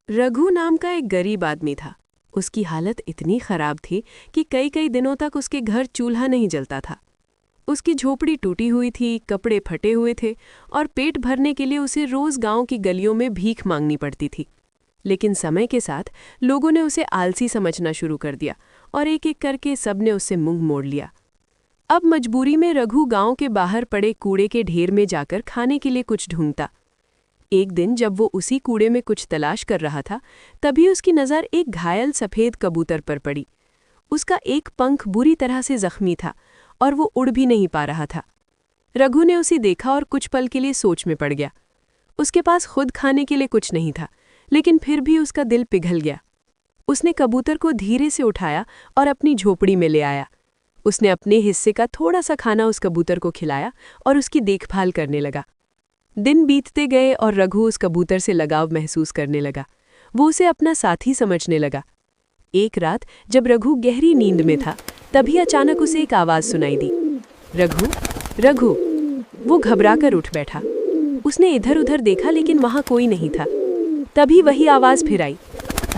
रघु नाम का एक गरीब आदमी था। उसकी हालत इतनी खराब थी कि कई कई दिनों तक उसके घर चूल्हा नहीं जलता था। उसकी झोपड़ी टूटी हुई थी, कपड़े फटे हुए थे और पेट भरने के लिए उसे रोज गांव की गलियों में भीख मांगनी पड़ती थी। लेकिन समय के साथ लोगों ने उसे आलसी समझना शुरू कर दिया और एक एक करके सबने उससे मुंह मोड़ लिया। अब मजबूरी में रघु गांव के बाहर पड़े कूड़े के ढेर में जाकर खाने के लिए कुछ ढूंढता। एक दिन जब वो उसी कूड़े में कुछ तलाश कर रहा था, तभी उसकी नज़र एक घायल सफ़ेद कबूतर पर पड़ी। उसका एक पंख बुरी तरह से जख्मी था और वो उड़ भी नहीं पा रहा था। रघु ने उसे देखा और कुछ पल के लिए सोच में पड़ गया। उसके पास खुद खाने के लिए कुछ नहीं था, लेकिन फिर भी उसका दिल पिघल गया। उसने कबूतर को धीरे से उठाया और अपनी झोपड़ी में ले आया। उसने अपने हिस्से का थोड़ा सा खाना उस कबूतर को खिलाया और उसकी देखभाल करने लगा। दिन बीतते गए और रघु उस कबूतर से लगाव महसूस करने लगा। वो उसे अपना साथी समझने लगा। एक रात जब रघु गहरी नींद में था, तभी अचानक उसे एक आवाज़ सुनाई दी, रघु, रघु। वो घबराकर उठ बैठा। उसने इधर उधर देखा लेकिन वहां कोई नहीं था। तभी वही आवाज़ फिर आई,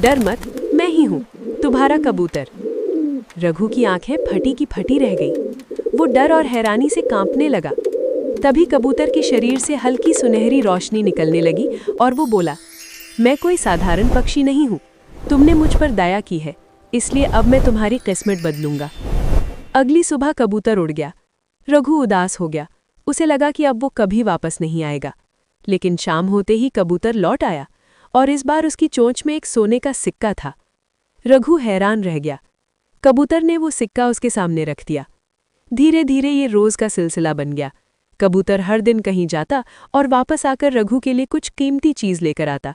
डर मत, मैं ही हूँ, तुम्हारा कबूतर। रघु की आंखें फटी की फटी रह गई। वो डर और हैरानी से कांपने लगा। तभी कबूतर के शरीर से हल्की सुनहरी रोशनी निकलने लगी और वो बोला, मैं कोई साधारण पक्षी नहीं हूँ, तुमने मुझ पर दया की है, इसलिए अब मैं तुम्हारी किस्मत बदलूंगा। अगली सुबह कबूतर उड़ गया। रघु उदास हो गया। उसे लगा कि अब वो कभी वापस नहीं आएगा। लेकिन शाम होते ही कबूतर लौट आया और इस बार उसकी चोंच में एक सोने का सिक्का था। रघु हैरान रह गया। कबूतर ने वो सिक्का उसके सामने रख दिया। धीरे धीरे ये रोज का सिलसिला बन गया। कबूतर हर दिन कहीं जाता और वापस आकर रघु के लिए कुछ कीमती चीज लेकर आता।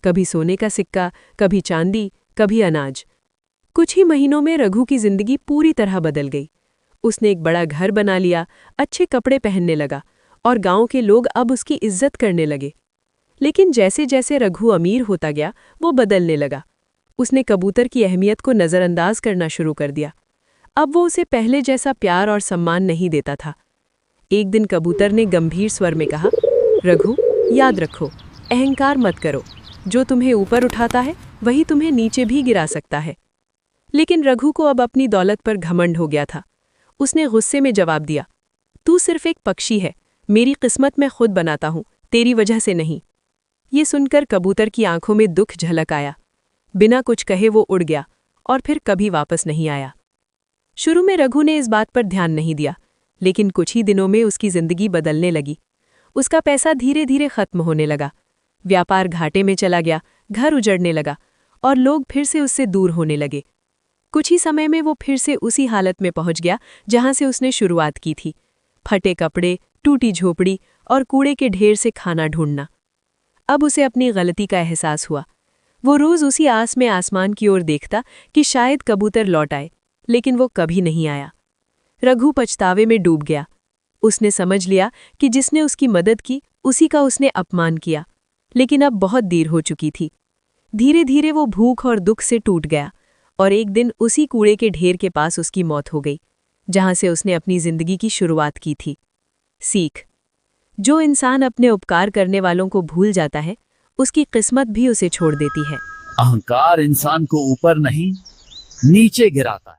कभी सोने का सिक्का, कभी चांदी, कभी अनाज। कुछ ही महीनों में रघु की जिंदगी पूरी तरह बदल गई। उसने एक बड़ा घर बना लिया, अच्छे कपड़े पहनने लगा और गांव के लोग अब उसकी इज्जत करने लगे। लेकिन जैसे जैसे रघु अमीर होता गया, वो बदलने लगा। उसने कबूतर की अहमियत को नज़रअंदाज करना शुरू कर दिया। अब वो उसे पहले जैसा प्यार और सम्मान नहीं देता था। एक दिन कबूतर ने गंभीर स्वर में कहा, रघु, याद रखो, अहंकार मत करो। जो तुम्हें ऊपर उठाता है वही तुम्हें नीचे भी गिरा सकता है। लेकिन रघु को अब अपनी दौलत पर घमंड हो गया था। उसने गुस्से में जवाब दिया, तू सिर्फ एक पक्षी है, मेरी किस्मत मैं खुद बनाता हूँ, तेरी वजह से नहीं। ये सुनकर कबूतर की आंखों में दुख झलक आया। बिना कुछ कहे वो उड़ गया और फिर कभी वापस नहीं आया। शुरू में रघु ने इस बात पर ध्यान नहीं दिया, लेकिन कुछ ही दिनों में उसकी जिंदगी बदलने लगी। उसका पैसा धीरे धीरे खत्म होने लगा। व्यापार घाटे में चला गया, घर उजड़ने लगा और लोग फिर से उससे दूर होने लगे। कुछ ही समय में वो फिर से उसी हालत में पहुंच गया जहां से उसने शुरुआत की थी। फटे कपड़े, टूटी झोपड़ी और कूड़े के ढेर से खाना ढूंढना। अब उसे अपनी गलती का एहसास हुआ। वो रोज उसी आस में आसमान की ओर देखता कि शायद कबूतर लौट आए, लेकिन वो कभी नहीं आया। रघु पछतावे में डूब गया। उसने समझ लिया कि जिसने उसकी मदद की उसी का उसने अपमान किया, लेकिन अब बहुत देर हो चुकी थी। धीरे धीरे वो भूख और दुख से टूट गया और एक दिन उसी कूड़े के ढेर के पास उसकी मौत हो गई, जहां से उसने अपनी जिंदगी की शुरुआत की थी। सीख: जो इंसान अपने उपकार करने वालों को भूल जाता है, उसकी किस्मत भी उसे छोड़ देती है। अहंकार इंसान को ऊपर नहीं, नीचे गिराता है।